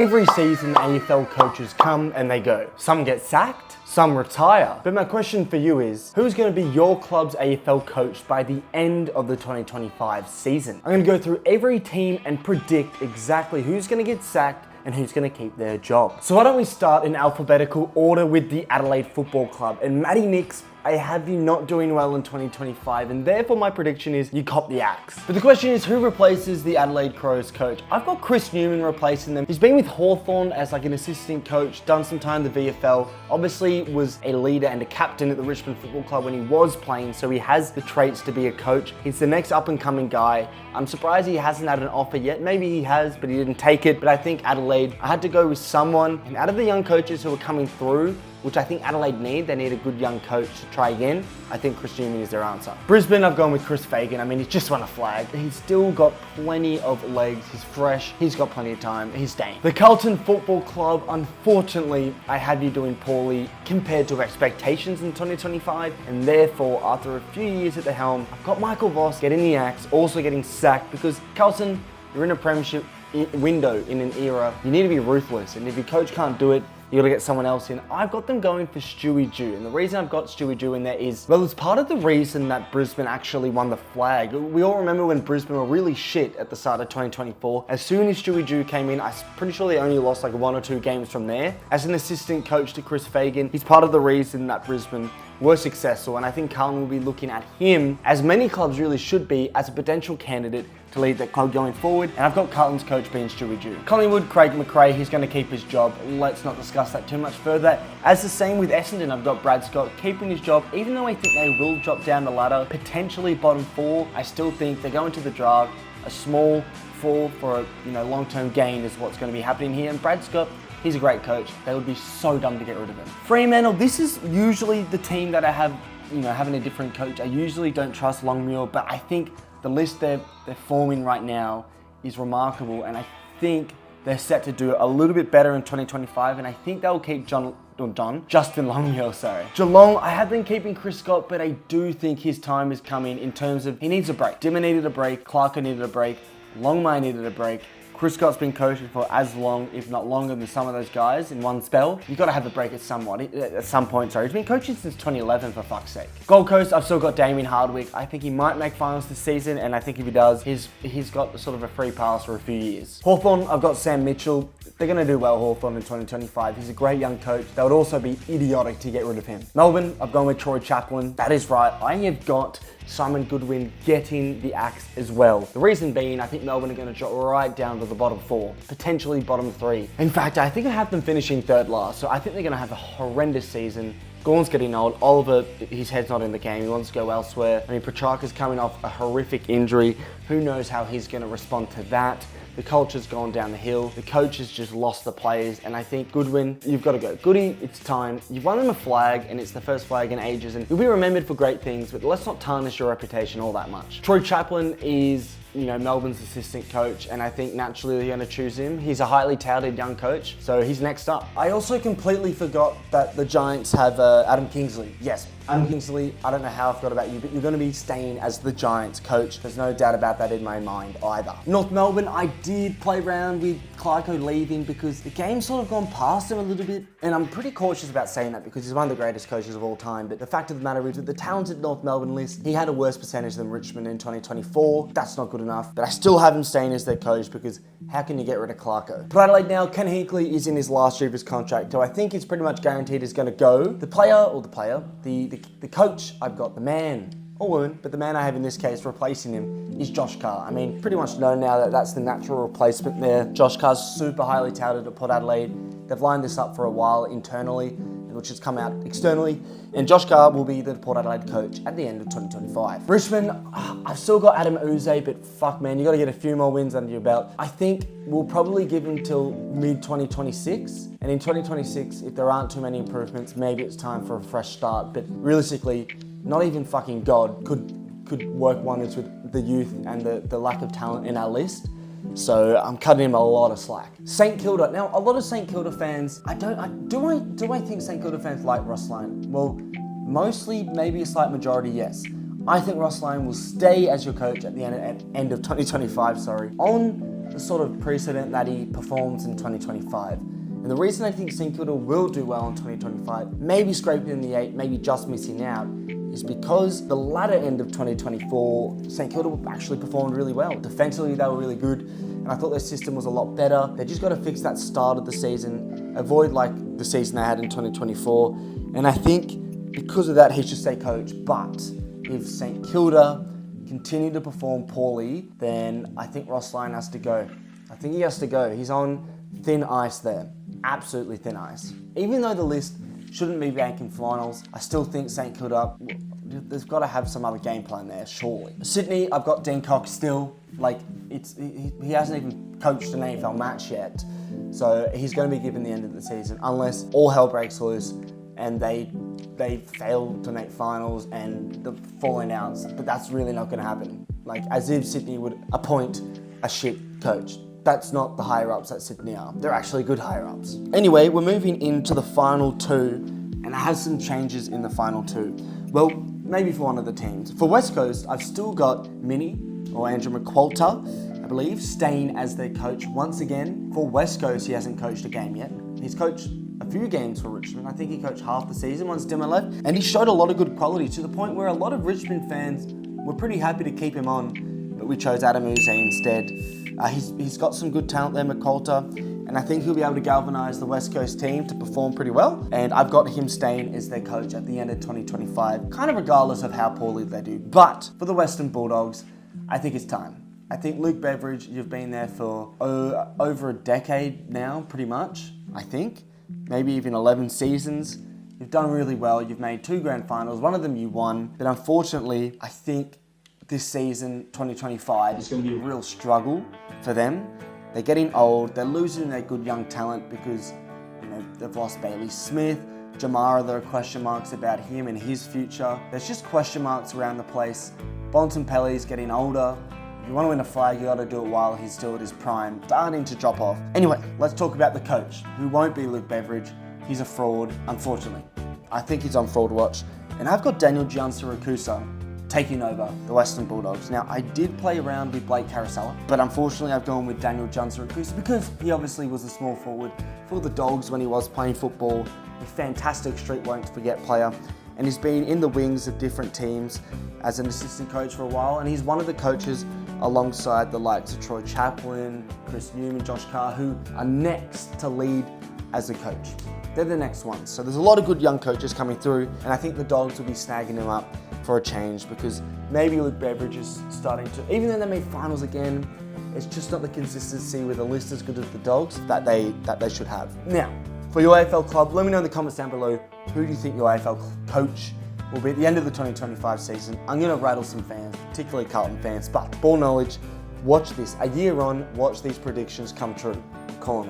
Every season, AFL coaches come and they go. Some get sacked, some retire. But my question for you is, who's going to be your club's AFL coach by the end of the 2025 season? I'm going to go through every team and predict exactly who's going to get sacked and who's going to keep their job. So why don't we start in alphabetical order with the Adelaide Football Club. And Matty Nix, I have you not doing well in 2025, and therefore my prediction is you cop the axe. But the question is, who replaces the Adelaide Crows coach? I've got Chris Newman replacing them. He's been with Hawthorn as like an assistant coach, done some time in the VFL, obviously was a leader and a captain at the Richmond Football Club when he was playing, so he has the traits to be a coach. He's the next up and coming guy. I'm surprised he hasn't had an offer yet. Maybe he has, but he didn't take it. But I think Adelaide, I had to go with someone, and out of the young coaches who are coming through, which I think Adelaide need. They need a good young coach to try again. I think Chris Newman is their answer. Brisbane, I've gone with Chris Fagan. I mean, he's just won a flag. He's still got plenty of legs. He's fresh. He's got plenty of time. He's staying. The Carlton Football Club, unfortunately, I have you doing poorly compared to expectations in 2025. And therefore, after a few years at the helm, I've got Michael Voss getting the axe, also getting sacked because Carlton, you're in a premiership window in an era. You need to be ruthless. And if your coach can't do it, you gotta get someone else in. I've got them going for Stewie Dew. And the reason I've got Stewie Dew in there is, well, it's part of the reason that Brisbane actually won the flag. We all remember when Brisbane were really shit at the start of 2024. As soon as Stewie Dew came in, I'm pretty sure they only lost like 1 or 2 games from there. As an assistant coach to Chris Fagan, he's part of the reason that Brisbane were successful. And I think Carlton will be looking at him, as many clubs really should be, as a potential candidate to lead the club going forward. And I've got Carlton's coach being Stewie Dew. Collingwood, Craig McRae, he's going to keep his job. Let's not discuss that too much further. As the same with Essendon, I've got Brad Scott keeping his job. Even though I think they will drop down the ladder, potentially bottom 4, I still think they're going to the draft. A small fall for a long-term gain is what's going to be happening here. And Brad Scott, he's a great coach. They would be so dumb to get rid of him. Fremantle, this is usually the team that I have, having a different coach. I usually don't trust Longmuir, but I think the list they're forming right now is remarkable, and I think they're set to do a little bit better in 2025, and I think they'll keep Justin Longmuir, sorry. Geelong, I have been keeping Chris Scott, but I do think his time is coming in terms of he needs a break. Dimmer needed a break, Clarko needed a break, Longmire needed a break. Chris Scott's been coaching for as long, if not longer, than some of those guys in one spell. You've got to have a break at some point. He's been coaching since 2011, for fuck's sake. Gold Coast, I've still got Damien Hardwick. I think he might make finals this season, and I think if he does, he's got sort of a free pass for a few years. Hawthorn, I've got Sam Mitchell. They're going to do well, Hawthorn, in 2025. He's a great young coach. That would also be idiotic to get rid of him. Melbourne, I've gone with Troy Chaplin. That is right. I have got Simon Goodwin getting the axe as well. The reason being, I think Melbourne are going to drop right down to the bottom 4, potentially bottom 3. In fact, I think I have them finishing 3rd last, so I think they're going to have a horrendous season. Gawn's getting old. Oliver, his head's not in the game. He wants to go elsewhere. I mean, Petrarca's coming off a horrific injury. Who knows how he's going to respond to that? The culture's gone down the hill. The coach has just lost the players. And I think Goodwin, you've got to go. Goody, it's time. You've won them a flag, and it's the first flag in ages. And you'll be remembered for great things, but let's not tarnish your reputation all that much. Troy Chaplin is Melbourne's assistant coach, and I think naturally they're going to choose him. He's a highly touted young coach, so he's next up. I also completely forgot that the Giants have Adam Kingsley. Yes, Adam Kingsley, I don't know how I forgot about you, but you're going to be staying as the Giants coach. There's no doubt about that in my mind either. North Melbourne, I did play around with Clarko leaving because the game's sort of gone past him a little bit, and I'm pretty cautious about saying that because he's one of the greatest coaches of all time, but the fact of the matter is with the talented North Melbourne list, he had a worse percentage than Richmond in 2024. That's not good enough, but I still have him staying as their coach because how can you get rid of Clarko? But Adelaide now, Ken Hinkley is in his last year of his contract, so I think it's pretty much guaranteed he's going to go. The coach, I've got the man, or woman, but the man I have in this case replacing him is Josh Carr. I mean, pretty much know now that that's the natural replacement there. Josh Carr's super highly touted at Port Adelaide. They've lined this up for a while internally, which has come out externally, and Josh Carr will be the Port Adelaide coach at the end of 2025. Richmond, I've still got Adam Uze, but fuck man, you got to get a few more wins under your belt. I think we'll probably give him till mid-2026, and in 2026, if there aren't too many improvements, maybe it's time for a fresh start, but realistically, not even fucking God could work wonders with the youth and the lack of talent in our list. So I'm cutting him a lot of slack. St Kilda. Now, a lot of St Kilda fans, do I think St Kilda fans like Ross Lyon? Well, mostly, maybe a slight majority, yes. I think Ross Lyon will stay as your coach at the end of 2025, on the sort of precedent that he performs in 2025. And the reason I think St Kilda will do well in 2025, maybe scraping in the 8, maybe just missing out, is because the latter end of 2024, St Kilda actually performed really well. Defensively, they were really good, and I thought their system was a lot better. They just got to fix that start of the season, avoid like the season they had in 2024, and I think because of that, he should stay coach. But if St Kilda continue to perform poorly, then I think Ross Lyon has to go. I think he has to go. He's on thin ice there, absolutely thin ice. Even though the list shouldn't be banking finals, I still think St Kilda, there's got to have some other game plan there, surely. Sydney, I've got Dean Cox still. Like, he hasn't even coached an AFL match yet, so he's going to be given the end of the season unless all hell breaks loose and they fail to make finals and the falling outs. But that's really not going to happen. Like, as if Sydney would appoint a shit coach. That's not the higher-ups that Sydney are. They're actually good higher-ups. Anyway, we're moving into the final two, and it has some changes in the final two. Well, maybe for one of the teams. For West Coast, I've still got Minnie, or Andrew McQualter, I believe, staying as their coach once again. For West Coast, he hasn't coached a game yet. He's coached a few games for Richmond. I think he coached half the season once Dimmer left, and he showed a lot of good quality to the point where a lot of Richmond fans were pretty happy to keep him on, but we chose Adam Uze instead. He's got some good talent there, McQualter, and I think he'll be able to galvanise the West Coast team to perform pretty well. And I've got him staying as their coach at the end of 2025, kind of regardless of how poorly they do. But for the Western Bulldogs, I think it's time. I think Luke Beveridge, you've been there for over a decade now, pretty much, I think. Maybe even 11 seasons. You've done really well. You've made 2 grand finals. One of them you won. But unfortunately, I think this season, 2025, is going to be a real struggle for them. They're getting old. They're losing their good young talent because, they've lost Bailey Smith. Jamara, there are question marks about him and his future. There's just question marks around the place. Bontempelli's getting older. If you want to win a flag, you got to do it while he's still at his prime, starting to drop off. Anyway, let's talk about the coach, who won't be Luke Beveridge. He's a fraud, unfortunately. I think he's on fraud watch. And I've got Daniel Giansiracusa taking over the Western Bulldogs. Now, I did play around with Blake Carousella, but unfortunately I've gone with Daniel Giansiracusa because he obviously was a small forward for the Dogs when he was playing football. A fantastic street won't forget player. And he's been in the wings of different teams as an assistant coach for a while, and he's one of the coaches alongside the likes of Troy Chaplin, Chris Newman, Josh Carr, who are next to lead as a coach. They're the next ones. So there's a lot of good young coaches coming through, and I think the Dogs will be snagging them up for a change because maybe Luke Beveridge is starting to, even though they made finals again, it's just not the consistency with a list as good as the Dogs that they should have. Now, for your AFL club, let me know in the comments down below, who do you think your AFL coach will be at the end of the 2025 season? I'm going to rattle some fans, particularly Carlton fans, but ball knowledge, watch this. A year on, watch these predictions come true. Calling it.